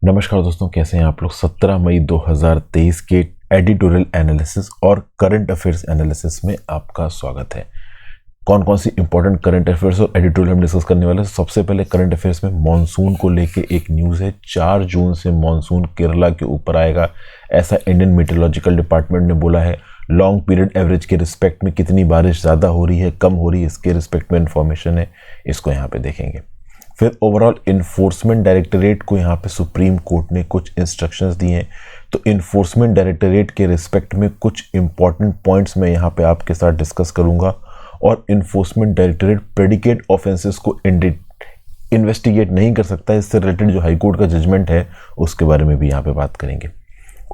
नमस्कार दोस्तों, कैसे हैं आप लोग। 17 मई 2023 के एडिटोरियल एनालिसिस और करंट अफेयर्स एनालिसिस में आपका स्वागत है। कौन कौन सी इंपॉर्टेंट करंट अफेयर्स और एडिटोरियल हम डिस्कस करने वाले हैं। सबसे पहले करंट अफेयर्स में मॉनसून को लेके एक न्यूज़ है। 4 जून से मॉनसून केरला के ऊपर आएगा, ऐसा इंडियन मीटरोलॉजिकल डिपार्टमेंट ने बोला है। लॉन्ग पीरियड एवरेज के रिस्पेक्ट में कितनी बारिश ज़्यादा हो रही है, कम हो रही है, इसके रिस्पेक्ट में इंफॉर्मेशन है, इसको यहाँ पे देखेंगे। फिर ओवरऑल इन्फोर्समेंट डायरेक्टरेट को यहाँ पे सुप्रीम कोर्ट ने कुछ इंस्ट्रक्शंस दिए हैं, तो इन्फोर्समेंट डायरेक्टरेट के रिस्पेक्ट में कुछ इंपॉर्टेंट पॉइंट्स मैं यहाँ पे आपके साथ डिस्कस करूँगा। और इन्फोर्समेंट डायरेक्टरेट प्रेडिकेट ऑफेंसेस को इन्वेस्टिगेट नहीं कर सकता, इससे रिलेटेड जो हाईकोर्ट का जजमेंट है उसके बारे में भी यहाँ पे बात करेंगे।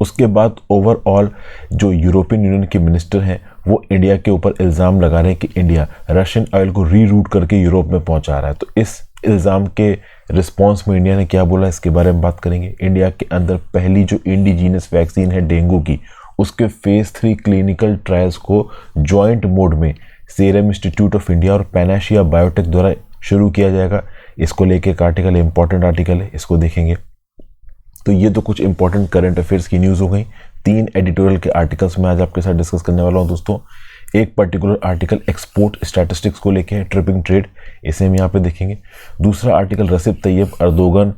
उसके बाद ओवरऑल जो यूरोपियन यूनियन के मिनिस्टर हैं वो इंडिया के ऊपर इल्ज़ाम लगा रहे हैं कि इंडिया रशियन ऑयल को रीरूट करके यूरोप में पहुंचा रहा है। तो इस इल्ज़ाम के रिस्पांस में इंडिया ने क्या बोला, इसके बारे में बात करेंगे। इंडिया के अंदर पहली जो इंडिजीनियस वैक्सीन है डेंगू की, उसके फेज़ 3 क्लिनिकल ट्रायल्स को जॉइंट मोड में सीरम इंस्टीट्यूट ऑफ इंडिया और पैनाशिया बायोटेक द्वारा शुरू किया जाएगा। इसको लेके एक आर्टिकल है, इंपॉर्टेंट आर्टिकल है, इसको देखेंगे। तो ये तो कुछ इंपॉर्टेंट करंट अफेयर्स की न्यूज़ हो गई। 3 एडिटोरियल के आर्टिकल्स मैं आज आपके साथ डिस्कस करने वाला हूँ दोस्तों। एक पर्टिकुलर आर्टिकल एक्सपोर्ट स्टैटिस्टिक्स को लेके है, ट्रिपिंग ट्रेड, इसे हम यहाँ पे देखेंगे। दूसरा आर्टिकल रसिब तैयब अर्दोगन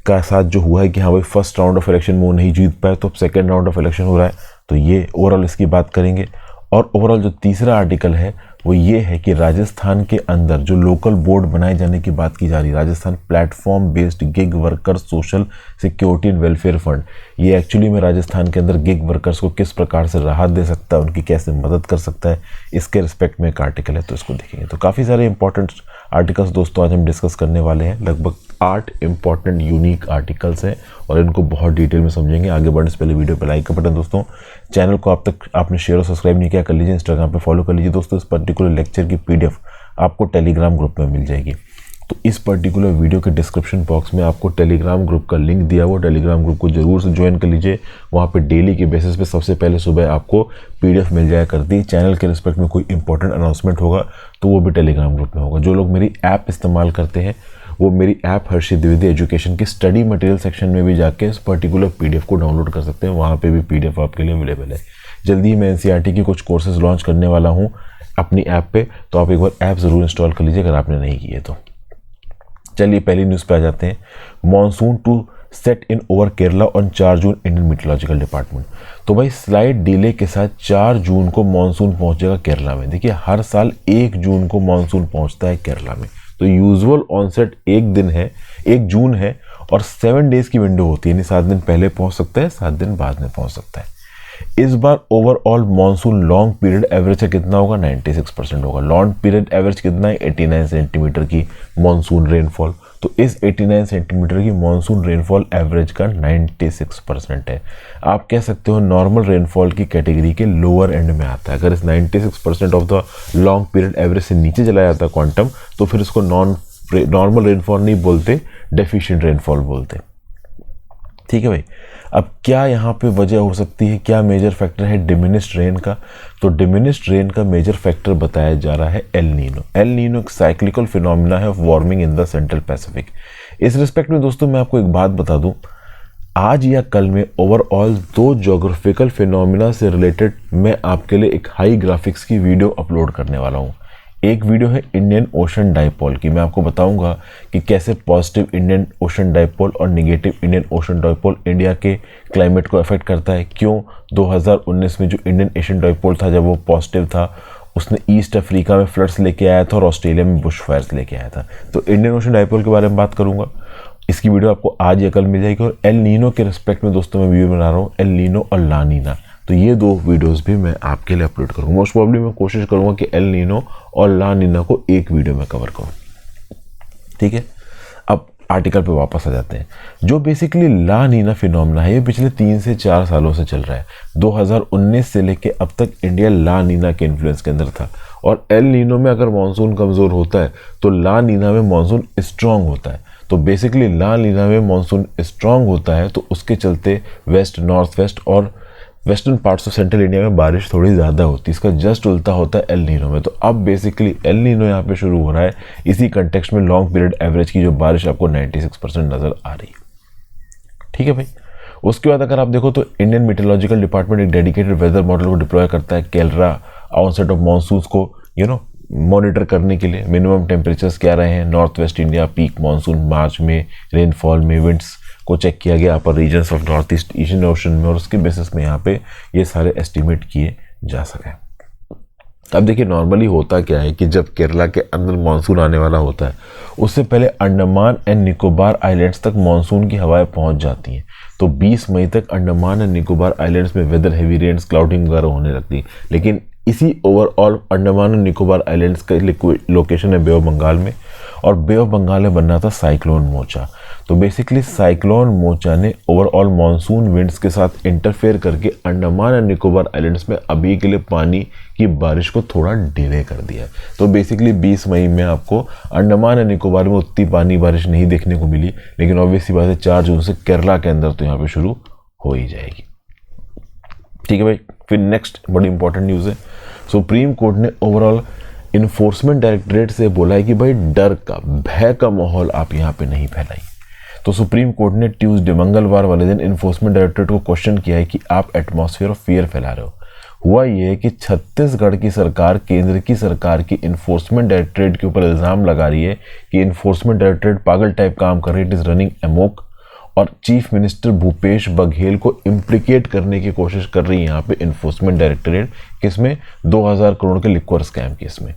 का साथ जो हुआ है कि हाँ भाई फर्स्ट राउंड ऑफ इलेक्शन में वो नहीं जीत पाए, तो अब सेकेंड राउंड ऑफ इलेक्शन हो रहा है, तो ये ओवरऑल इसकी बात करेंगे। और ओवरऑल जो तीसरा आर्टिकल है वो ये है कि राजस्थान के अंदर जो लोकल बोर्ड बनाए जाने की बात की जा रही है, Rajasthan platform based gig worker social security and welfare fund, ये एक्चुअली में राजस्थान के अंदर गिग वर्कर्स को किस प्रकार से राहत दे सकता है, उनकी कैसे मदद कर सकता है, इसके रिस्पेक्ट में एक आर्टिकल है, तो इसको देखेंगे। तो काफ़ी सारे इंपॉर्टेंट आर्टिकल्स दोस्तों आज हम डिस्कस करने वाले हैं। लगभग 8 इंपॉर्टेंट यूनिक आर्टिकल्स हैं और इनको बहुत डिटेल में समझेंगे। आगे बढ़ने से पहले वीडियो पे लाइक का बटन दोस्तों, चैनल को आपने शेयर और सब्सक्राइब नहीं किया, कर लीजिए, इंस्टाग्राम पे फॉलो कर लीजिए दोस्तों। इस पर्टिकुलर लेक्चर की PDF आपको टेलीग्राम ग्रुप में मिल जाएगी। तो इस पर्टिकुलर वीडियो के डिस्क्रिप्शन बॉक्स में आपको टेलीग्राम ग्रुप का लिंक दिया हुआ, टेलीग्राम ग्रुप को जरूर से ज्वाइन कर लीजिए। वहाँ पे डेली के बेसिस पे सबसे पहले सुबह आपको PDF मिल जाया करती है। चैनल के रिस्पेक्ट में कोई इंपॉर्टेंट अनाउंसमेंट होगा तो वो भी टेलीग्राम ग्रुप में होगा। जो लोग मेरी ऐप इस्तेमाल करते हैं वो मेरी ऐप हर्षित द्विवेदी एजुकेशन की स्टडी मटेरियल सेक्शन में भी जाके इस पर्टिकुलर PDF को डाउनलोड कर सकते हैं, वहाँ पे भी PDF आपके लिए अवेलेबल है। जल्दी ही मैं NCERT की कुछ कोर्सेज लॉन्च करने वाला हूँ अपनी ऐप पे, तो आप एक बार ऐप ज़रूर इंस्टॉल कर लीजिए अगर आपने नहीं की है तो। चलिए पहली न्यूज़ पे आ जाते हैं। Monsoon to set in over Kerala on 4 June Indian meteorological department. तो भाई स्लाइड डिले के साथ 4 जून को मॉनसून पहुंचेगा केरला में। देखिए हर साल 1 जून को मॉनसून पहुंचता है केरला में, तो यूजुअल ऑनसेट 1 दिन है, 1 जून है और 7 डेज की विंडो होती है, यानी 7 दिन पहले पहुंच सकता है, 7 दिन बाद में पहुंच सकता है। इस बार overall monsoon long period average का कितना होगा, 96% होगा। लॉन्ग पीरियड एवरेज कितना है, 89 सेंटीमीटर की मॉनसून रेनफॉल। तो इस 89 सेंटीमीटर की मॉनसून रेनफॉल एवरेज का 96% है। आप कह सकते हो नॉर्मल रेनफॉल की कैटेगरी के लोअर एंड में आता है। अगर इस 96% of the long period average से नीचे चला जाता है क्वांटम, तो फिर इसको नॉर्मल रेनफॉल नहीं बोलते, डेफिशिएंट रेनफॉल बोलते। ठीक है भाई। अब क्या यहाँ पे वजह हो सकती है, क्या मेजर फैक्टर है डिमिनिश्ड रेन का। तो डिमिनिश्ड रेन का मेजर फैक्टर बताया जा रहा है एल नीनो। एल नीनो एक साइक्लिकल फिनोमिना है of warming in the central Pacific. इस रिस्पेक्ट में दोस्तों मैं आपको एक बात बता दूं, आज या कल में ओवरऑल 2 ज्योग्राफिकल फिनोमिना से रिलेटेड मैं आपके लिए एक हाई ग्राफिक्स की वीडियो अपलोड करने वाला हूँ। एक वीडियो है इंडियन ओशन डाइपोल की, मैं आपको बताऊंगा कि कैसे पॉजिटिव इंडियन ओशन डाइपोल और negative Indian ocean dipole India के क्लाइमेट को अफेक्ट करता है। क्यों 2019 में जो इंडियन ओशन डाइपोल था, जब वो पॉजिटिव था, उसने ईस्ट अफ्रीका में फ्लड्स लेके आया था और ऑस्ट्रेलिया में बुश फायर्स लेके आया था। तो इंडियन ओशन डाइपोल के बारे में बात करूंगा। इसकी वीडियो आपको आज या कल मिल जाएगी। और एल नीनो के रिस्पेक्ट में दोस्तों मैं वीडियो बना रहा हूँ, एल नीनो और ला नीना। तो ये 2 वीडियोस भी मैं आपके लिए अपलोड करूँगा। मोस्ट प्रॉब्ली मैं कोशिश करूँगा कि एल नीनो और ला नीना को एक वीडियो में कवर करूँ। ठीक है, अब आर्टिकल पे वापस आ जाते हैं। जो बेसिकली ला नीना फिनोमिना है, ये पिछले 3 से 4 सालों से चल रहा है। 2019 से लेके अब तक इंडिया ला नीना के इन्फ्लुएंस के अंदर था। और एल नीनो में अगर मानसून कमज़ोर होता है तो ला नीना में मानसून स्ट्रांग होता है। तो बेसिकली ला नीना में मानसून स्ट्रांग होता है, तो उसके चलते वेस्ट, नॉर्थ वेस्ट और western parts of central India में बारिश थोड़ी ज़्यादा होती है। इसका जस्ट उल्टा होता है एल नीनो में। तो अब बेसिकली एल नीनो यहाँ पे शुरू हो रहा है। इसी कंटेक्स्ट में लॉन्ग पीरियड एवरेज की जो बारिश आपको 96% नज़र आ रही है। ठीक है भाई। उसके बाद अगर आप देखो तो इंडियन मीटरोलॉजिकल डिपार्टमेंट एक डेडिकेटेड वेदर मॉडल को डिप्लॉय करता है कैलरा ऑनसेट ऑफ मानसून्स को मॉनिटर करने के लिए। मिनिमम टेम्परेचर्स क्या रहे हैं north west India, peak monsoon मार्च में, रेनफॉल में, विंड्स को चेक किया गया upper regions of north east eastern ocean में, और उसके बेसिस में यहाँ पे ये सारे एस्टिमेट किए जा सकें। अब देखिए नॉर्मली होता क्या है कि जब केरला के अंदर मानसून आने वाला होता है उससे पहले अंडमान एंड निकोबार आइलैंड्स तक मानसून की हवाएं पहुंच जाती हैं। तो 20 मई तक अंडमान एंड निकोबार आइलैंड्स में वेदर हेवी रेन्स, क्लाउडिंग वगैरह होने लगती है। लेकिन इसी overall Andaman and Nicobar islands का लोकेशन है बे ऑफ बंगाल में, और बे ऑफ बंगाल में बन रहा था साइक्लोन मोचा। तो बेसिकली साइक्लोन मोचा ने ओवरऑल मानसून विंड्स के साथ इंटरफेयर करके अंडमान एंड निकोबार आइलैंड्स में अभी के लिए पानी की बारिश को थोड़ा डिले कर दिया है। तो बेसिकली 20 मई में आपको अंडमान एंड निकोबार में उतनी पानी बारिश नहीं देखने को मिली, लेकिन ऑब्वियसली बात है 4 जून से केरला के अंदर तो यहाँ पे शुरू हो ही जाएगी। ठीक है भाई। फिर नेक्स्ट बड़ी इंपॉर्टेंट न्यूज़ है, सुप्रीम कोर्ट ने ओवरऑल इन्फोर्समेंट डायरेक्टरेट से बोला है कि भाई डर का, भय का माहौल आप यहाँ पे नहीं फैलाइए। तो सुप्रीम कोर्ट ने ट्यूसडे मंगलवार वाले दिन इन्फोर्समेंट डायरेक्टरेट को क्वेश्चन किया है कि आप एटमॉस्फेयर ऑफ फियर फैला रहे हो। हुआ ये है कि छत्तीसगढ़ की सरकार केंद्र की सरकार की इन्फोर्समेंट डायरेक्टरेट के ऊपर इल्ज़ाम लगा रही है कि इन्फोर्समेंट डायरेक्टरेट पागल टाइप काम कर रही है, इट इज़ रनिंग अमोक, और चीफ मिनिस्टर भूपेश बघेल को इम्प्लीकेट करने की कोशिश कर रही है यहाँ पे इन्फोर्समेंट डायरेक्टरेट, किसमें 2000 करोड़ के लिक्वर स्कैम केस में।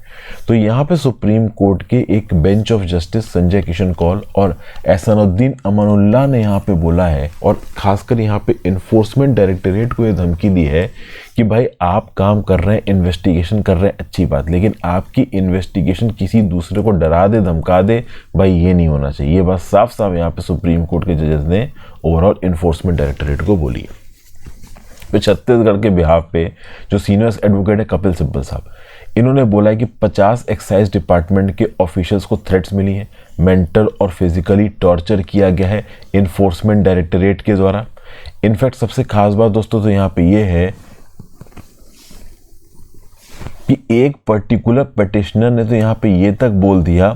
तो यहाँ पे सुप्रीम कोर्ट के एक bench of justice Sanjay Kishan Kaul और एहसानुद्दीन अमानुल्लाह ने यहाँ पे बोला है, और खासकर यहाँ पे इन्फोर्समेंट डायरेक्टरेट को ये धमकी दी है कि भाई आप काम कर रहे हैं, इन्वेस्टिगेशन कर रहे हैं, अच्छी बात, लेकिन आपकी इन्वेस्टिगेशन किसी दूसरे को डरा दे, धमका दे, भाई ये नहीं होना चाहिए। ये बात साफ साफ यहाँ पे सुप्रीम कोर्ट के जजेस ने ओवरऑल इन्फोर्समेंट डायरेक्टरेट को बोली है। तो छत्तीसगढ़ के बिहाफ पे जो सीनियर एडवोकेट है कपिल सिब्बल साहब, इन्होंने बोला है कि 50 एक्साइज डिपार्टमेंट के ऑफिशियल्स को थ्रेट्स मिली हैं, मेंटल और फिजिकली टॉर्चर किया गया है इन्फोर्समेंट डायरेक्टरेट के द्वारा। इनफैक्ट सबसे खास बात दोस्तों तो यहाँ पे ये है कि एक पर्टिकुलर पिटिशनर ने तो यहाँ पे ये तक बोल दिया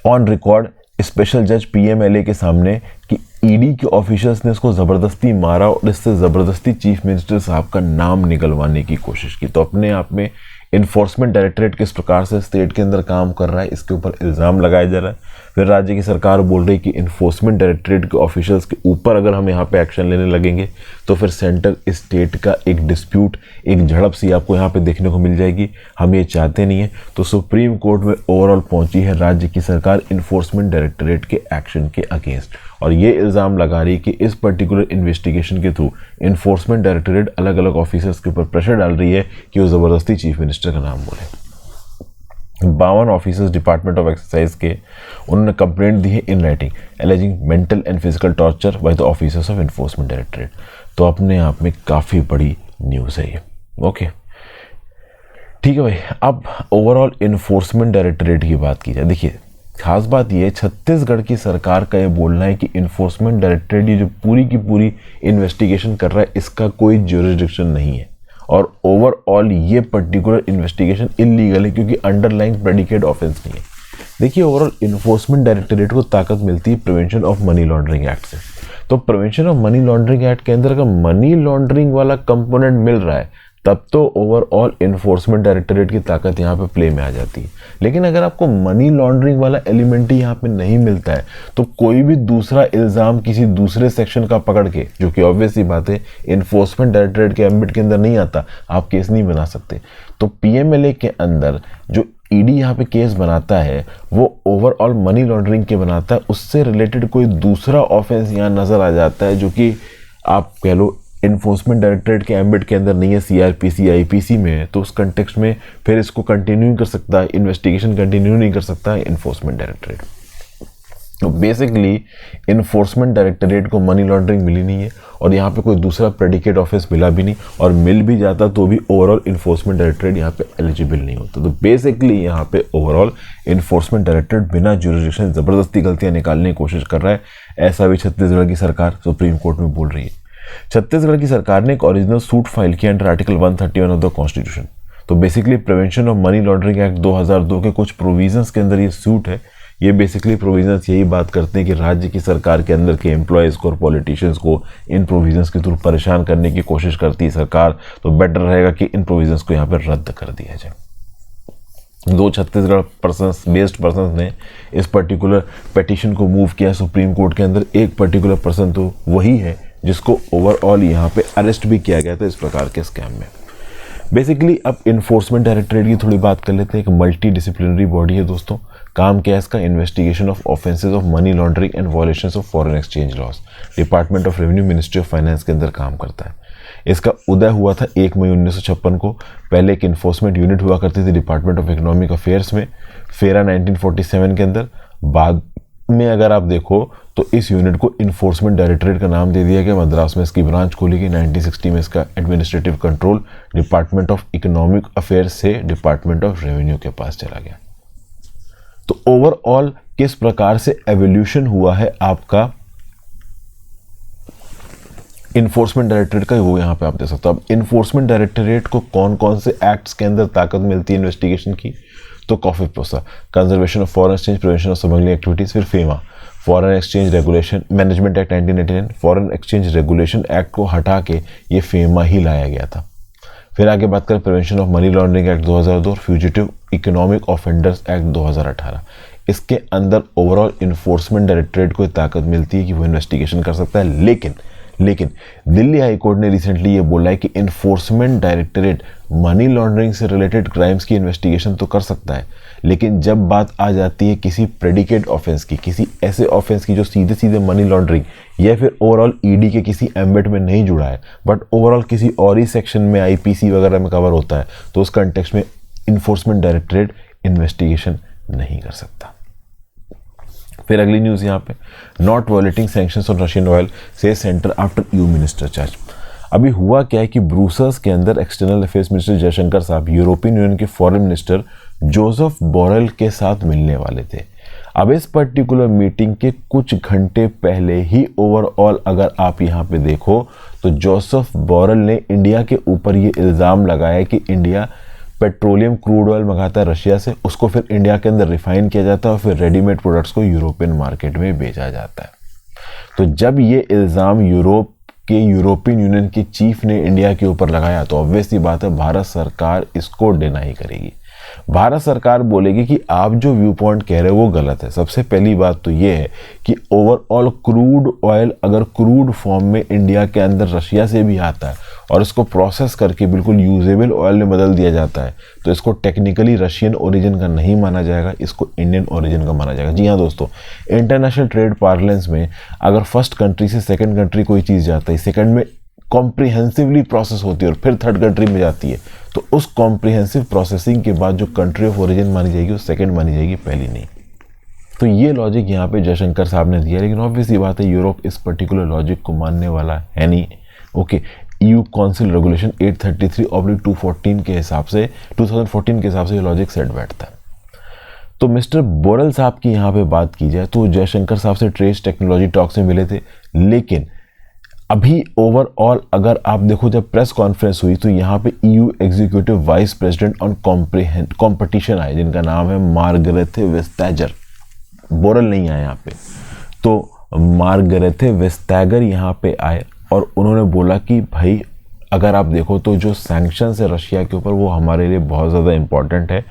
ऑन रिकॉर्ड स्पेशल जज पीएमएलए के सामने कि ईडी के ऑफिशियल्स ने इसको ज़बरदस्ती मारा और इससे ज़बरदस्ती चीफ मिनिस्टर साहब का नाम निकलवाने की कोशिश की। तो अपने आप में इन्फोर्समेंट डायरेक्टरेट किस प्रकार से स्टेट के अंदर काम कर रहा है इसके ऊपर इल्ज़ाम लगाया जा रहा है। फिर राज्य की सरकार बोल रही है कि इन्फोर्समेंट डायरेक्टरेट के ऑफिशियल्स के ऊपर अगर हम यहाँ पे एक्शन लेने लगेंगे तो फिर सेंटर स्टेट का एक डिस्प्यूट, एक झड़प सी आपको यहाँ पे देखने को मिल जाएगी। हम ये चाहते नहीं है। तो सुप्रीम कोर्ट में ओवरऑल पहुंची है राज्य की सरकार इन्फोर्समेंट डायरेक्टरेट के एक्शन के अगेंस्ट, और ये इल्ज़ाम लगा रही है कि इस पर्टिकुलर इन्वेस्टिगेशन के थ्रू इन्फोर्समेंट डायरेक्टरेट अलग अलग ऑफिसर्स के ऊपर प्रेशर डाल रही है कि वो ज़बरदस्ती चीफ मिनिस्टर का नाम बोले। 52 ऑफिसर्स डिपार्टमेंट ऑफ एक्साइज के उन्होंने कंप्लेंट दी है in writing aliasing mental and physical torture by the officers of enforcement directorate. तो अपने आप में काफ़ी बड़ी न्यूज़ है ये। ओके ठीक है भाई। अब ओवरऑल इन्फोर्समेंट डायरेक्टरेट की बात की जाए, देखिए खास बात ये छत्तीसगढ़ की सरकार का ये बोलना है कि इन्फोर्समेंट डायरेक्टरेट ये जो पूरी की पूरी इन्वेस्टिगेशन कर रहा है इसका कोई ज्यूरिसडिक्शन नहीं है, और ओवरऑल ये पर्टिकुलर इन्वेस्टिगेशन इलीगल है क्योंकि अंडरलाइंग प्रेडिकेट ऑफेंस नहीं है। देखिए ओवरऑल इन्फोर्समेंट डायरेक्टरेट को ताकत मिलती है prevention of money laundering act से। तो prevention of money laundering act के अंदर अगर मनी लॉन्ड्रिंग वाला कंपोनेंट मिल रहा है तब तो ओवरऑल इन्फोर्समेंट डायरेक्टरेट की ताकत यहाँ पे प्ले में आ जाती है। लेकिन अगर आपको मनी लॉन्ड्रिंग वाला एलिमेंट ही यहाँ पे नहीं मिलता है तो कोई भी दूसरा इल्ज़ाम किसी दूसरे सेक्शन का पकड़ के, जो कि ऑब्वियसली बात है इन्फोर्समेंट डायरेक्टरेट के एम्बिट के अंदर नहीं आता, आप केस नहीं बना सकते। तो पीएमएलए के अंदर जो ईडी यहाँ पे केस बनाता है वो ओवरऑल मनी लॉन्ड्रिंग के बनाता है, उससे रिलेटेड कोई दूसरा ऑफेंस यहाँ नज़र आ जाता है जो कि आप कह लो इन्फोर्समेंट डायरेक्टरेट के एम्बिट के अंदर नहीं है, सीआरपीसी आईपीसी में है। तो उस कंटेक्स्ट में फिर इसको कंटिन्यू कर सकता है, इन्वेस्टिगेशन कंटिन्यू नहीं कर सकता है इन्फोर्समेंट डायरेक्टरेट। तो बेसिकली इन्फोर्समेंट डायरेक्टरेट को मनी लॉन्ड्रिंग मिली नहीं है और यहाँ पे कोई दूसरा प्रेडिकेट ऑफेंस मिला भी नहीं, और मिल भी जाता तो भी ओवरऑल इन्फोर्समेंट डायरेक्टरेट यहाँ पे एलिजिबल नहीं होता। तो बेसिकली यहाँ पे ओवरऑल इन्फोर्समेंट डायरेक्टरेट बिना ज्यूरिसडिक्शन ज़बरदस्ती गलतियाँ निकालने की कोशिश कर रहा है, ऐसा भी छत्तीसगढ़ की सरकार सुप्रीम कोर्ट में बोल रही है। छत्तीसगढ़ की सरकार ने एक ओरिजिनल सूट फाइल किया under article 131 of the constitution. तो basically prevention of money laundering act 2002 के कुछ प्रोविजंस के अंदर ये सूट है ये बेसिकली प्रोविजंस यही बात करते हैं कि राज्य की सरकार के अंदर के एम्प्लॉयज़ को और पॉलिटिशियंस को इन प्रोविजंस के थ्रू परेशान करने की कोशिश करती है सरकार, तो बेटर रहेगा कि इन प्रोविजंस को यहाँ पर रद्द कर दिया जाए। 2 छत्तीसगढ़ बेस्ड पर्सन ने इस पर्टिकुलर पेटिशन को मूव किया सुप्रीम कोर्ट के अंदर। एक पर्टिकुलर पर्सन तो वही है जिसको ओवरऑल यहाँ पे अरेस्ट भी किया गया था इस प्रकार के स्कैम में। बेसिकली अब इन्फोर्समेंट डायरेक्टरेट की थोड़ी बात कर लेते हैं। एक मल्टी डिसिप्लिनरी बॉडी है दोस्तों। काम क्या है इसका? Investigation of offences of money laundering and violations of foreign exchange loss. Department of revenue, ministry of finance के अंदर काम करता है। इसका उदय हुआ था 1 मई 1956 को। पहले एक इन्फोर्समेंट यूनिट हुआ करती थी डिपार्टमेंट ऑफ इकोनॉमिक अफेयर्स में, फेरा 1947 के अंदर। बाद में अगर आप देखो तो इस यूनिट को इन्फोर्समेंट डायरेक्टरेट का नाम दे दिया गया। मद्रास में इसकी ब्रांच खोली गई। 1960 में इसका administrative control department of economic affairs से डिपार्टमेंट ऑफ रेवेन्यू के पास चला गया। तो ओवरऑल किस प्रकार से एवोल्यूशन हुआ है आपका इन्फोर्समेंट डायरेक्टरेट का, वो यहाँ पे आप देख सकते हो। अब इन्फोर्समेंट डायरेक्टरेट को कौन कौन से एक्ट्स के अंदर ताकत मिलती है इन्वेस्टिगेशन की? तो COFEPOSA, conservation of foreign exchange, prevention of smuggling activities. फिर FEMA, foreign exchange regulation management act 1989, foreign exchange regulation act को हटा के ये फेमा ही लाया गया था। फिर आगे बात करें prevention of money laundering act 2002, fugitive economic offenders act 2018। इसके अंदर ओवरऑल इन्फोर्समेंट डायरेक्टरेट को ताकत मिलती है कि वो इन्वेस्टिगेशन कर सकता है। लेकिन दिल्ली हाई कोर्ट ने रिसेंटली ये बोला है कि इन्फोर्समेंट डायरेक्टरेट मनी लॉन्ड्रिंग से रिलेटेड क्राइम्स की इन्वेस्टिगेशन तो कर सकता है, लेकिन जब बात आ जाती है किसी प्रेडिकेट ऑफेंस की, किसी ऐसे ऑफेंस की जो सीधे सीधे मनी लॉन्ड्रिंग या फिर ओवरऑल ईडी के किसी एम्बेट में नहीं जुड़ा है, बट ओवरऑल किसी और ही सेक्शन में आईपीसी वगैरह में कवर होता है, तो उस कंटेक्स्ट में इन्फोर्समेंट डायरेक्टरेट इन्वेस्टिगेशन नहीं कर सकता। फिर अगली न्यूज़ यहाँ पे, not violating sanctions on Russian oil says centre after EU minister charge. अभी हुआ क्या है कि ब्रूसेल्स के अंदर एक्सटर्नल अफेयर्स मिनिस्टर जयशंकर साहब यूरोपियन यूनियन के फॉरेन मिनिस्टर जोसेफ बोरेल के साथ मिलने वाले थे। अब इस पर्टिकुलर मीटिंग के कुछ घंटे पहले ही ओवरऑल अगर आप यहाँ पे देखो तो जोसेफ बोरेल ने इंडिया के ऊपर ये इल्ज़ाम लगाया कि इंडिया पेट्रोलियम क्रूड ऑयल मंगाता है रशिया से, उसको फिर इंडिया के अंदर रिफाइन किया जाता है और फिर रेडीमेड प्रोडक्ट्स को यूरोपियन मार्केट में बेचा जाता है। तो जब ये इल्ज़ाम यूरोपियन यूनियन के चीफ ने इंडिया के ऊपर लगाया तो ऑब्वियस सी बात है भारत सरकार इसको डिनाई करेगी। भारत सरकार बोलेगी कि आप जो व्यू पॉइंट कह रहे हो वो गलत है। सबसे पहली बात तो ये है कि ओवरऑल क्रूड ऑयल अगर क्रूड फॉर्म में इंडिया के अंदर रशिया से भी आता है और इसको प्रोसेस करके बिल्कुल यूजेबल ऑयल में बदल दिया जाता है तो इसको टेक्निकली रशियन ओरिजिन का नहीं माना जाएगा, इसको इंडियन ओरिजिन का माना जाएगा। जी हाँ दोस्तों, इंटरनेशनल ट्रेड पार्लेंस में अगर फर्स्ट कंट्री से सेकंड कंट्री कोई चीज़ जाता है, सेकंड में कॉम्प्रिहेंसिवली प्रोसेस होती है और फिर थर्ड कंट्री में जाती है, तो उस कॉम्प्रिहेंसिव प्रोसेसिंग के बाद जो कंट्री ऑफ ओरिजिन मानी जाएगी वो सेकंड मानी जाएगी, पहली नहीं। तो ये लॉजिक यहाँ पे जयशंकर साहब ने दिया, लेकिन ऑब्वियसली बात है यूरोप इस पर्टिकुलर लॉजिक को मानने वाला है नहीं। ओके, EU काउंसिल रेगुलेशन 833/214 के हिसाब से 2014 के हिसाब से ये लॉजिक सेट बैठता है। तो मिस्टर बोरेल साहब की यहाँ पे बात की जाए तो जयशंकर साहब से ट्रेस टेक्नोलॉजी टॉक्स में मिले थे, लेकिन अभी ओवरऑल अगर आप देखो जब प्रेस कॉन्फ्रेंस हुई तो यहाँ पे EU executive vice president on competition आए जिनका नाम है मार्गरेथे वेस्टैगर। बोरेल नहीं आए यहाँ पे, तो मार्गरेथे वेस्टैगर यहाँ पे आए और उन्होंने बोला कि भाई अगर आप देखो तो जो सैंक्शंस है रशिया के ऊपर वो हमारे लिए बहुत ज़्यादा इंपॉर्टेंट है।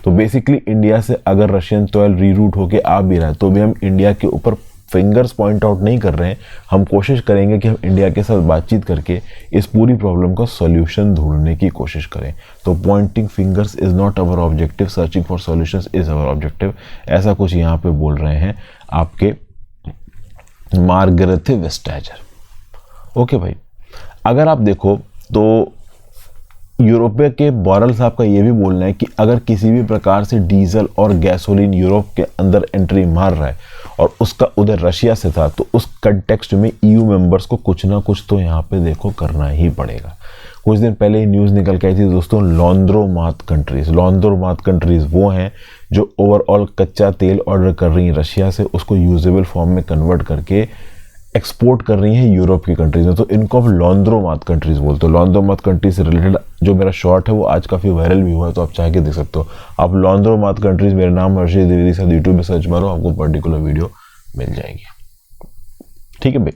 तो बेसिकली इंडिया से अगर रशियन तेल रीरूट होके आ भी रहा है तो भी हम इंडिया के ऊपर फिंगर्स पॉइंट आउट नहीं कर रहे हैं। हम कोशिश करेंगे कि हम इंडिया के साथ बातचीत करके इस पूरी प्रॉब्लम का सॉल्यूशन ढूंढने की कोशिश करें। तो Poynting fingers is not our objective, searching for solutions is our objective, ऐसा कुछ यहाँ पे बोल रहे हैं आपके मार्गरेथे वेस्टैगर। ओके भाई, अगर आप देखो तो यूरोपीय के बोरेल साहब का ये भी बोलना है कि अगर किसी भी प्रकार से डीजल और गैसोलीन यूरोप के अंदर एंट्री मार रहा है और उसका उधर रशिया से था तो उस कंटेक्स्ट में EU मेंबर्स को कुछ ना कुछ तो यहाँ पे देखो करना ही पड़ेगा। कुछ दिन पहले ही न्यूज़ निकल के आई थी दोस्तों, लॉन्ड्रोमात कंट्रीज़ वो हैं जो ओवरऑल कच्चा तेल ऑर्डर कर रही हैं रशिया से, उसको यूजेबल फॉर्म में कन्वर्ट करके एक्सपोर्ट कर रही हैं यूरोप की कंट्रीज में, तो इनको आप लॉन्ड्रोमात कंट्रीज बोलते हो। लॉन्ड्रोमात कंट्रीज से रिलेटेड जो मेरा शॉर्ट है वो आज काफ़ी वायरल भी हुआ है, तो आप चाह के देख सकते हो। आप लॉन्ड्रोमात कंट्रीज, मेरा नाम हर्षित द्विवेदी सर, यूट्यूब में सर्च मारो, आपको पर्टिकुलर वीडियो मिल जाएगी। ठीक है भाई।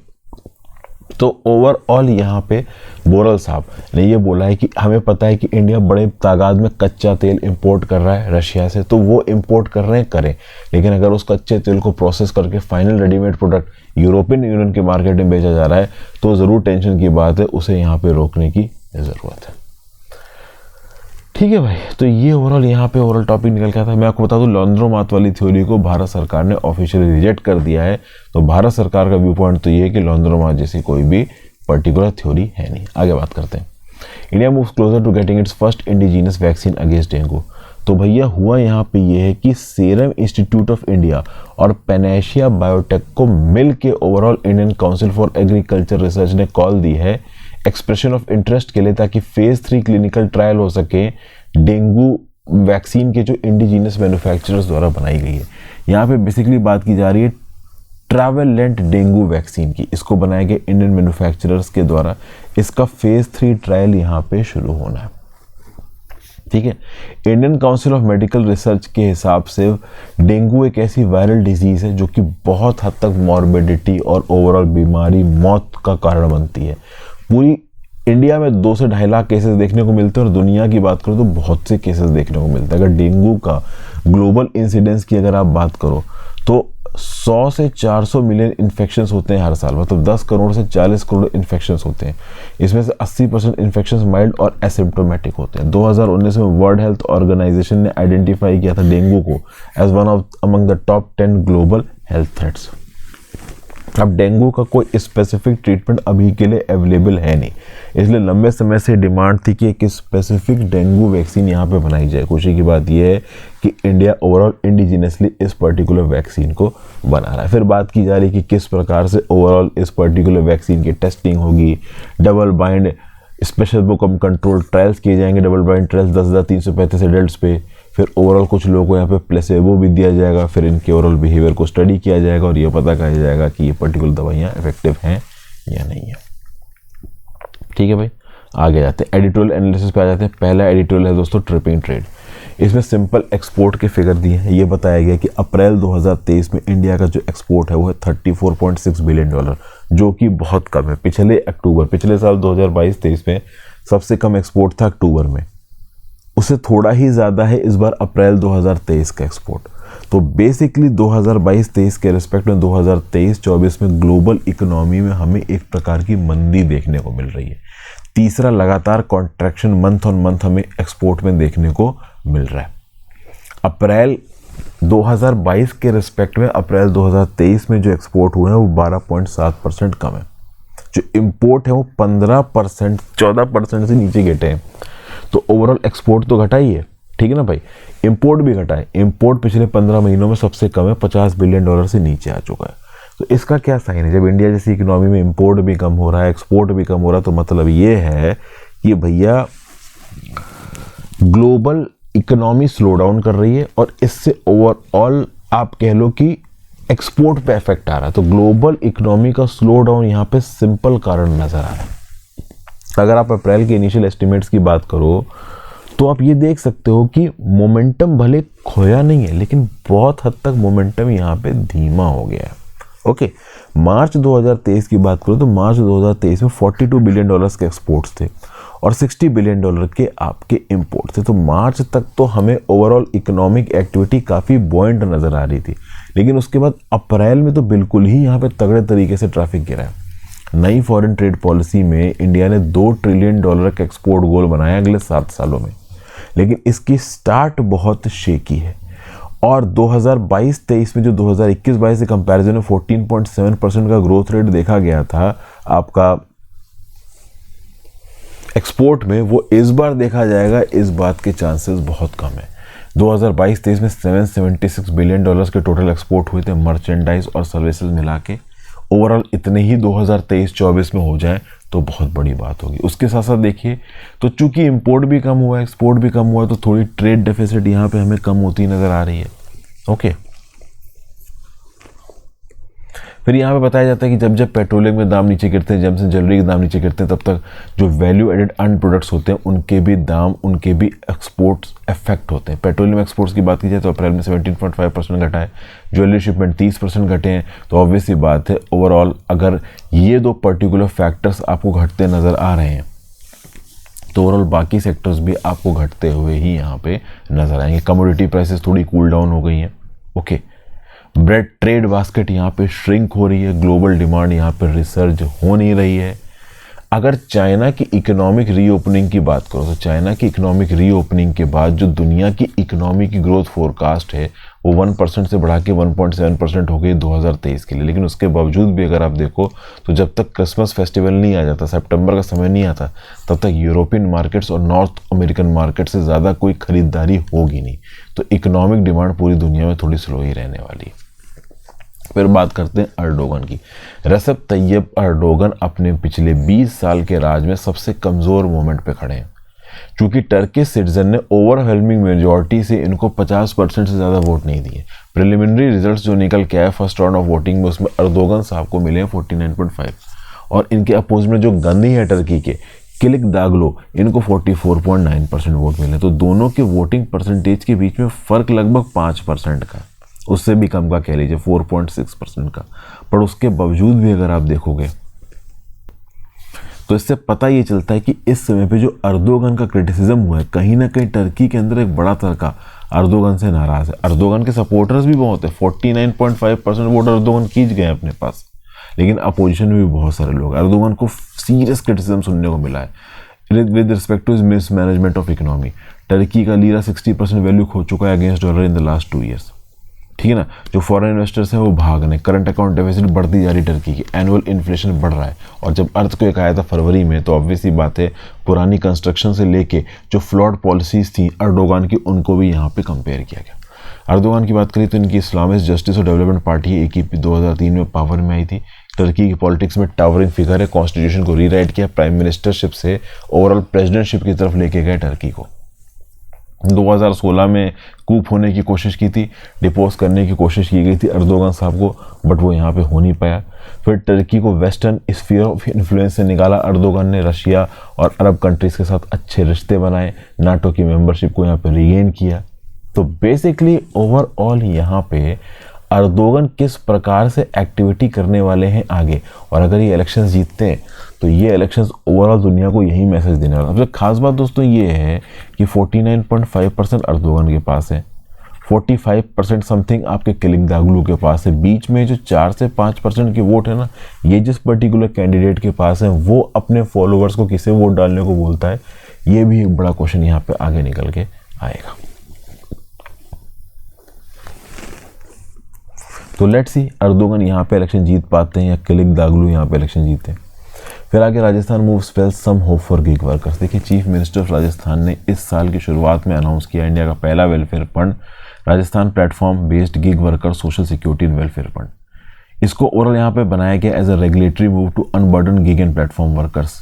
तो ओवरऑल यहाँ पे बोरल साहब ने ये बोला है कि हमें पता है कि इंडिया बड़े तादाद में कच्चा तेल इंपोर्ट कर रहा है रशिया से, तो वो इंपोर्ट कर रहे हैं, करें, लेकिन अगर उस कच्चे तेल को प्रोसेस करके final readymade product European union के मार्केट में बेचा जा रहा है तो ज़रूर टेंशन की बात है, उसे यहाँ पे रोकने की ज़रूरत है। ठीक है भाई। तो ये ओवरऑल यहाँ पे ओवरऑल टॉपिक निकल के आता है। मैं आपको बता दूं, लॉन्ड्रोमात वाली थ्योरी को भारत सरकार ने ऑफिशियली रिजेक्ट कर दिया है। तो भारत सरकार का व्यू पॉइंट तो ये है कि लॉन्ड्रोमात जैसी कोई भी पर्टिकुलर थ्योरी है नहीं। आगे बात करते हैं। India moves closer to getting its first indigenous vaccine against dengue. तो भैया हुआ यहाँ पे ये है कि सीरम इंस्टीट्यूट ऑफ इंडिया और पैनेशिया बायोटेक को मिल के overall Indian council for agriculture research ने कॉल दी है एक्सप्रेशन ऑफ इंटरेस्ट के लिए, ताकि फेज 3 क्लिनिकल ट्रायल हो सके डेंगू वैक्सीन के जो इंडिजीनियस मैन्युफैक्चरर्स द्वारा बनाई गई है। यहाँ पे बेसिकली बात की जा रही है ट्रैवलेंट डेंगू वैक्सीन की। इसको बनाए गए इंडियन मैन्युफैक्चरर्स के द्वारा इसका फेज 3 ट्रायल यहाँ पे शुरू होना है। ठीक है। Indian council of medical research के हिसाब से डेंगू एक ऐसी वायरल डिजीज है जो कि बहुत हद तक मॉर्बिडिटी और ओवरऑल बीमारी, मौत का कारण बनती है। पूरी इंडिया में 2 से 2.5 लाख केसेस देखने को मिलते हैं और दुनिया की बात करो तो बहुत से केसेस देखने को मिलते हैं। अगर डेंगू का ग्लोबल इंसिडेंस की अगर आप बात करो तो 100 से 400 मिलियन इन्फेक्शंस होते हैं हर साल, मतलब 10 करोड़ से 40 करोड़ इन्फेक्शंस होते हैं। इसमें से 80% इन्फेक्शंस माइल्ड और एसिम्प्टोमेटिक होते हैं। 2019 में वर्ल्ड हेल्थ ऑर्गेनाइजेशन ने आइडेंटिफाई किया था डेंगू को as one of among the top 10 global health threats. अब डेंगू का कोई स्पेसिफिक ट्रीटमेंट अभी के लिए अवेलेबल है नहीं, इसलिए लंबे समय से डिमांड थी कि एक स्पेसिफिक डेंगू वैक्सीन यहाँ पे बनाई जाए। खुशी की बात यह है कि इंडिया ओवरऑल इंडिजिनसली इस पर्टिकुलर वैक्सीन को बना रहा है। फिर बात की जा रही है कि किस प्रकार से ओवरऑल इस पर्टिकुलर वैक्सीन की टेस्टिंग होगी, double bind special book of control trials किए जाएंगे, डबल बाइंड ट्रायल्स 10,335 एडल्ट्स पे। फिर ओवरऑल कुछ लोगों को यहाँ पे प्लेसेबो भी दिया जाएगा, फिर इनके ओवरऑल बिहेवियर को स्टडी किया जाएगा और ये पता किया जाएगा कि ये पर्टिकुलर दवाइयाँ इफेक्टिव हैं या नहीं है। ठीक है भाई। आगे जाते हैं, एडिटोरियल एनालिसिस पे आ जाते हैं। पहला एडिटोरियल है दोस्तों ट्रिपिंग ट्रेड। इसमें सिंपल एक्सपोर्ट के फिगर दिए हैं। ये बताया गया कि अप्रैल 2023 में इंडिया का जो एक्सपोर्ट है वो है $34.6 बिलियन, जो कि बहुत कम है। पिछले साल 2022-23 में सबसे कम एक्सपोर्ट था अक्टूबर में, उससे थोड़ा ही ज़्यादा है इस बार अप्रैल 2023 का एक्सपोर्ट। तो बेसिकली 2022-23 के रिस्पेक्ट में 2023-24 में ग्लोबल इकोनॉमी में हमें एक प्रकार की मंदी देखने को मिल रही है। तीसरा लगातार कॉन्ट्रैक्शन मंथ ऑन मंथ हमें एक्सपोर्ट में देखने को मिल रहा है। अप्रैल 2022 के रिस्पेक्ट में अप्रैल 2023 में जो एक्सपोर्ट हुए हैं वो 12.7% कम है। जो इंपोर्ट है वो 15%, 14% से नीचे गिटे हैं। तो ओवरऑल एक्सपोर्ट तो घटा ही है, ठीक है ना भाई, इंपोर्ट भी घटा है। इंपोर्ट पिछले 15 महीनों में सबसे कम है, $50 बिलियन से नीचे आ चुका है। तो इसका क्या साइन है? जब इंडिया जैसी इकोनॉमी में इंपोर्ट भी कम हो रहा है, एक्सपोर्ट भी कम हो रहा है, तो मतलब ये है कि भैया ग्लोबल इकोनॉमी स्लो डाउन कर रही है और इससे ओवरऑल आप कह लो कि एक्सपोर्ट पे इफेक्ट आ रहा है। तो ग्लोबल इकोनॉमी का स्लो डाउन यहाँ पे सिंपल कारण नजर आ रहा है। अगर आप अप्रैल के इनिशियल एस्टिमेट्स की बात करो तो आप ये देख सकते हो कि मोमेंटम भले खोया नहीं है, लेकिन बहुत हद तक मोमेंटम यहाँ पे धीमा हो गया है। ओके, मार्च 2023 की बात करो तो मार्च 2023 में $42 बिलियन के एक्सपोर्ट्स थे और $60 बिलियन के आपके इंपोर्ट थे। तो मार्च तक तो हमें ओवरऑल इकोनॉमिक एक्टिविटी काफ़ी बॉइंट नज़र आ रही थी, लेकिन उसके बाद अप्रैल में तो बिल्कुल ही यहाँ पे तगड़े तरीके से ट्रैफिक गिरा है। नई फॉरेन ट्रेड पॉलिसी में इंडिया ने $2 ट्रिलियन का एक्सपोर्ट गोल बनाया अगले 7 सालों में, लेकिन इसकी स्टार्ट बहुत शेकी है। और 2022-23 में जो 2021-22 से कंपैरिजन में 14.7% का ग्रोथ रेट देखा गया था आपका एक्सपोर्ट में, वो इस बार देखा जाएगा इस बात के चांसेस बहुत कम है। 2022-23 में $776 बिलियन के टोटल एक्सपोर्ट हुए थे मर्चेंडाइज और सर्विसेज मिला के। ओवरऑल इतने ही 2023-24 में हो जाए तो बहुत बड़ी बात होगी। उसके साथ साथ देखिए तो चूंकि इंपोर्ट भी कम हुआ है, एक्सपोर्ट भी कम हुआ है, तो थोड़ी ट्रेड डेफिसिट यहाँ पे हमें कम होती नजर आ रही है। ओके, फिर यहाँ पे बताया जाता है कि जब जब पेट्रोलियम के दाम नीचे गिरते हैं, जब से ज्वेलरी के दाम नीचे गिरते हैं, तब तक जो वैल्यू एडेड अर्न प्रोडक्ट्स होते हैं उनके भी दाम, उनके भी एक्सपोर्ट्स इफेक्ट होते हैं। पेट्रोलियम एक्सपोर्ट्स की बात की जाए तो अप्रैल में 17.5% घटा है, ज्वेलरी शिपमेंट 30% घटे हैं। तो ऑब्वियस सी बात है, ओवरऑल अगर ये दो पर्टिकुलर फैक्टर्स आपको घटते नज़र आ रहे हैं तो ओवरऑल बाकी सेक्टर्स भी आपको घटते हुए ही यहाँ पे नजर आएंगे। कमोडिटी प्राइसेस थोड़ी कूल डाउन हो गई हैं। ओके, ब्रेड ट्रेड बास्केट यहाँ पे श्रिंक हो रही है, ग्लोबल डिमांड यहाँ पे रिसर्ज हो नहीं रही है। अगर चाइना की इकोनॉमिक रीओपनिंग की बात करो तो चाइना की इकोनॉमिक रीओपनिंग के बाद जो दुनिया की इकोनॉमी की ग्रोथ फोरकास्ट है वो 1% से बढ़ा के 1.7% हो गई 2023 के लिए। लेकिन उसके बावजूद भी अगर आप देखो तो जब तक क्रिसमस फेस्टिवल नहीं आ जाता, सितंबर का समय नहीं आता, तब तक यूरोपियन मार्केट्स और नॉर्थ अमेरिकन मार्केट से ज़्यादा कोई खरीदारी होगी नहीं। तो इकोनॉमिक डिमांड पूरी दुनिया में थोड़ी स्लो ही रहने वाली है। फिर बात करते हैं अर्दोगन की। रेसेप तैयब अर्दोगन अपने पिछले 20 साल के राज में सबसे कमज़ोर मोमेंट पे खड़े हैं। चूंकि टर्किश सिटीजन ने ओवरवेलमिंग मेजॉरिटी से इनको 50% से ज़्यादा वोट नहीं दिए। प्रिलिमिनरी रिजल्ट्स जो निकल के आए फर्स्ट राउंड ऑफ वोटिंग में, उसमें अर्दोगन साहब को मिले हैं 49.5 और इनके अपोज में जो गंदी है टर्की के किलिक दागलो, इनको 44.9% वोट मिले। तो दोनों के वोटिंग परसेंटेज के बीच में फ़र्क लगभग 5% का, उससे भी कम का कह लीजिए 4.6% का। पर उसके बावजूद भी अगर आप देखोगे तो इससे पता ये चलता है कि इस समय पे जो अर्दोगन का क्रिटिसिज्म हुआ है, कहीं ना कहीं टर्की के अंदर एक बड़ा तबका अर्दोगन से नाराज है। अर्दोगन के सपोर्टर्स भी बहुत है, 49.5% वोट अर्दोगन खींच गए अपने पास, लेकिन अपोजिशन में भी बहुत सारे लोग। अर्दोगन को सीरियस क्रिटिसिज्म सुनने को मिला है with respect to mis management of economy. Turkey का लीरा 60% वैल्यू खो चुका है against dollar in the last 2 years. ठीक है ना, जो फॉरेन इन्वेस्टर्स हैं वो भाग रहे हैं, करंट अकाउंट डेफिसिट बढ़ती जा रही टर्की की, एनुअल इन्फ्लेशन बढ़ रहा है। और जब अर्थक्वेक आया था फरवरी में तो ऑब्वियसली बात है पुरानी कंस्ट्रक्शन से लेके जो फ्लॉड पॉलिसीज थी अर्दोगन की, उनको भी यहाँ पे कंपेयर किया गया। अर्दोगन की बात करें तो इनकी इस्लामिस्ट जस्टिस और डेवलपमेंट पार्टी एक ही 2003 में पावर में आई थी। टर्की की पॉलिटिक्स में टावरिंग फिगर है, कॉन्स्टिट्यूशन को रीराइट किया, प्राइम मिनिस्टरशिप से ओवरऑल प्रेसिडेंटशिप की तरफ लेके गए टर्की को। 2016 में कूप होने की कोशिश की थी, डिपोज करने की कोशिश की गई थी अर्दोगन साहब को, बट वो यहाँ पे हो नहीं पाया। फिर टर्की को वेस्टर्न स्फीयर ऑफ इन्फ्लुएंस से निकाला अर्दोगन ने, रशिया और अरब कंट्रीज़ के साथ अच्छे रिश्ते बनाए, नाटो की मेंबरशिप को यहाँ पे रीगेन किया। तो बेसिकली ओवरऑल यहाँ पे अर्दोगन किस प्रकार से एक्टिविटी करने वाले हैं आगे, और अगर ये इलेक्शंस जीतते हैं तो ये इलेक्शंस ओवरऑल दुनिया को यही मैसेज देने वाला। सबसे खास बात दोस्तों ये है कि 49.5% अर्दोगन के पास है, 45% समथिंग आपके किलिक दागलू के पास है। बीच में जो 4 से 5% के वोट है ना, ये जिस पर्टिकुलर कैंडिडेट के पास है वो अपने फॉलोअर्स को किसे वोट डालने को बोलता है, ये भी एक बड़ा क्वेश्चन यहाँ पे आगे निकल के आएगा। तो लेट्स सी अर्दोगन यहाँ पे इलेक्शन जीत पाते हैं या किलिक दागलू यहाँ पे इलेक्शन जीते हैं। फिर आगे Rajasthan moves well some hope for gig workers. देखिए, चीफ मिनिस्टर ऑफ राजस्थान ने इस साल की शुरुआत में अनाउंस किया इंडिया का पहला welfare fund, Rajasthan platform based gig worker social security and welfare fund. इसको ओवरऑल यहाँ पे बनाया गया as a regulatory move to unburden gig and platform workers.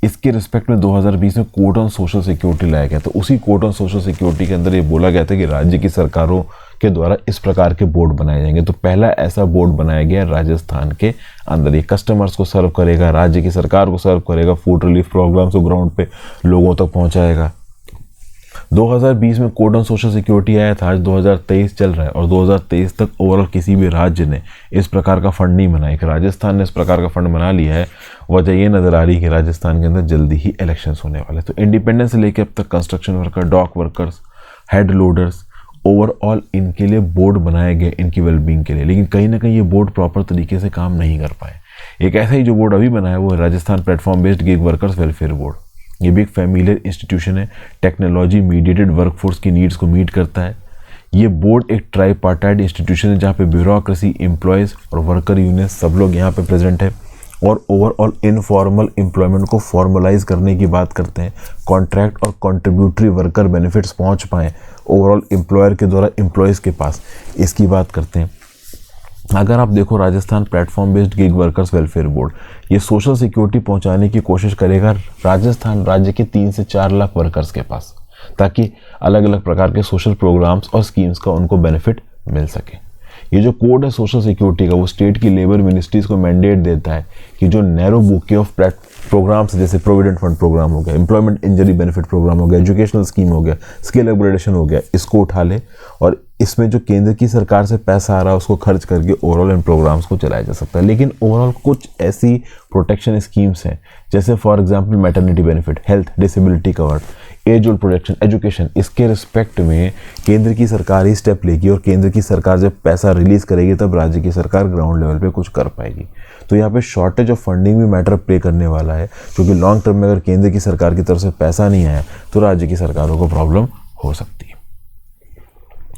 इसके रिस्पेक्ट में 2020 में कोड ऑन सोशल सिक्योरिटी लाया गया। तो उसी कोड ऑन सोशल सिक्योरिटी के अंदर ये बोला गया था कि राज्य की सरकारों के द्वारा इस प्रकार के बोर्ड बनाए जाएंगे। तो पहला ऐसा बोर्ड बनाया गया राजस्थान के अंदर। ये कस्टमर्स को सर्व करेगा, राज्य की सरकार को सर्व करेगा, फूड रिलीफ प्रोग्राम्स को ग्राउंड पे लोगों तक पहुंचाएगा। 2020 में कोड ऑन सोशल सिक्योरिटी आया था, आज 2023 चल रहा है और 2023 तक ओवरऑल किसी भी राज्य ने इस प्रकार का फंड नहीं बनाया। कि राजस्थान ने इस प्रकार का फंड बना लिया है, वजह ये नज़र आ रही है कि राजस्थान के अंदर जल्दी ही इलेक्शंस होने वाले। तो इंडिपेंडेंस से लेकर अब तक construction worker, dock workers, head loaders, overall इनके लिए बोर्ड बनाए गए इनकी वेलबींग के लिए। लेकिन कहीं ना कहीं ये बोर्ड प्रॉपर तरीके से काम नहीं कर पाए। एक ऐसा ही जो बोर्ड अभी बनाया वो है Rajasthan platform based gig workers welfare board. ये भी एक फैमिलियर इंस्टीट्यूशन है, टेक्नोलॉजी मीडिएटेड वर्कफोर्स की नीड्स को मीट करता है। ये बोर्ड एक ट्राईपार्टाइट इंस्टीट्यूशन है जहाँ पे ब्यूरोक्रेसी, एम्प्लॉयज़ और वर्कर यूनियन सब लोग यहाँ पे प्रेजेंट है और ओवरऑल इनफॉर्मल एम्प्लॉयमेंट को फॉर्मलाइज करने की बात करते हैं। कॉन्ट्रैक्ट और कॉन्ट्रीब्यूटरी वर्कर बेनिफिट्स पहुँच पाएँ ओवरऑल एम्प्लॉयर के द्वारा एम्प्लॉयज़ के पास, इसकी बात करते हैं। अगर आप देखो Rajasthan platform based gig workers welfare board ये सोशल सिक्योरिटी पहुंचाने की कोशिश करेगा राजस्थान राज्य के 3 से 4 लाख वर्कर्स के पास, ताकि अलग अलग प्रकार के सोशल प्रोग्राम्स और स्कीम्स का उनको बेनिफिट मिल सके। ये जो कोड है सोशल सिक्योरिटी का, वो स्टेट की लेबर मिनिस्ट्रीज को मैंडेट देता है कि जो नैरो बुके ऑफ प्रोग्राम्स जैसे प्रोविडेंट फंड प्रोग्राम हो गया, एम्प्लॉयमेंट इंजरी बेनिफिट प्रोग्राम हो गया, एजुकेशनल स्कीम हो गया, स्किल अपग्रेडेशन हो गया, इसको उठा ले और इसमें जो केंद्र की सरकार से पैसा आ रहा है उसको खर्च करके ओवरऑल इन प्रोग्राम्स को चलाया जा सकता है। लेकिन ओवरऑल कुछ ऐसी प्रोटेक्शन स्कीम्स हैं जैसे for example maternity benefit, health, disability cover, age old protection, education, इसके रिस्पेक्ट में केंद्र की सरकार ही स्टेप लेगी और केंद्र की सरकार जब पैसा रिलीज करेगी तब राज्य की सरकार ग्राउंड लेवल पे कुछ कर पाएगी। तो यहाँ पे शॉर्टेज ऑफ फंडिंग भी मैटर प्ले करने वाला है, क्योंकि लॉन्ग टर्म में अगर केंद्र की सरकार की तरफ से पैसा नहीं आया तो राज्य की सरकारों को प्रॉब्लम हो सकती है।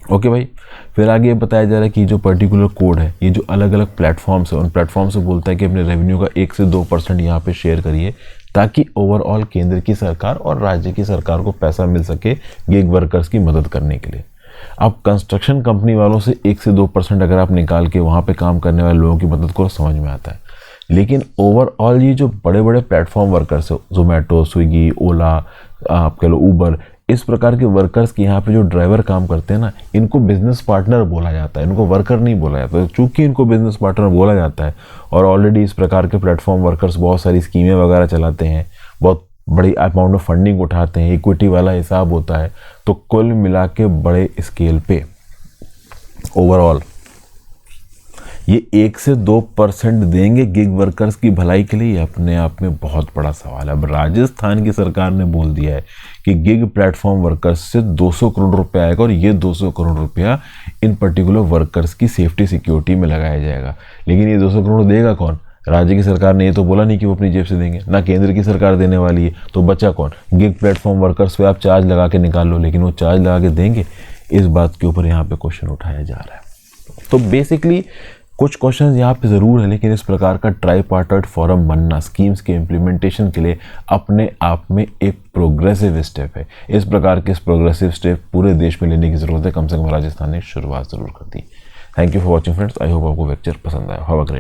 ओके भाई, फिर आगे ये बताया जा रहा है कि जो पर्टिकुलर कोड है ये जो अलग अलग प्लेटफॉर्म्स है उन प्लेटफॉर्म से बोलता है कि अपने रेवेन्यू का 1 से 2% यहाँ पे शेयर करिए ताकि ओवरऑल केंद्र की सरकार और राज्य की सरकार को पैसा मिल सके गिग वर्कर्स की मदद करने के लिए। अब कंस्ट्रक्शन कंपनी वालों से 1 से 2% अगर आप निकाल के वहाँ पे काम करने वाले लोगों की मदद को समझ में आता है, लेकिन ओवरऑल ये जो बड़े बड़े प्लेटफॉर्म वर्कर्स है, जोमेटो, स्विगी, ओला, आप कह लो ऊबर, इस प्रकार के वर्कर्स के यहाँ पे जो ड्राइवर काम करते हैं ना, इनको बिजनेस पार्टनर बोला जाता है, इनको वर्कर नहीं बोला जाता। चूँकि इनको बिजनेस पार्टनर बोला जाता है और ऑलरेडी इस प्रकार के प्लेटफॉर्म वर्कर्स बहुत सारी स्कीमें वगैरह चलाते हैं, बहुत बड़ी अमाउंट ऑफ फंडिंग उठाते हैं, इक्विटी वाला हिसाब होता है, तो कुल मिला के बड़े स्केल पे ओवरऑल ये 1 से 2% देंगे गिग वर्कर्स की भलाई के लिए, ये अपने आप में बहुत बड़ा सवाल है। अब राजस्थान की सरकार ने बोल दिया है कि गिग प्लेटफॉर्म वर्कर्स से 200 करोड़ रुपया आएगा और ये 200 करोड़ रुपया इन पर्टिकुलर वर्कर्स की सेफ्टी सिक्योरिटी में लगाया जाएगा। लेकिन ये 200 करोड़ देगा कौन? राज्य की सरकार ने ये तो बोला नहीं कि वो अपनी जेब से देंगे, ना केंद्र की सरकार देने वाली है, तो बचा कौन? गिग प्लेटफॉर्म वर्कर्स पे आप चार्ज लगा के निकाल लो, लेकिन वो चार्ज लगा के देंगे? इस बात के ऊपर यहाँ पे क्वेश्चन उठाया जा रहा है। तो बेसिकली कुछ क्वेश्चंस यहाँ पे ज़रूर है, लेकिन इस प्रकार का ट्राईपार्टाइट फोरम बनना स्कीम्स के इम्प्लीमेंटेशन के लिए अपने आप में एक प्रोग्रेसिव स्टेप है। इस प्रकार के इस प्रोग्रेसिव स्टेप पूरे देश में लेने की ज़रूरत है। कम से कम राजस्थान ने शुरुआत ज़रूर कर दी। Thank you for watching friends. I hope आपको लेक्चर पसंद आया। Have a great day.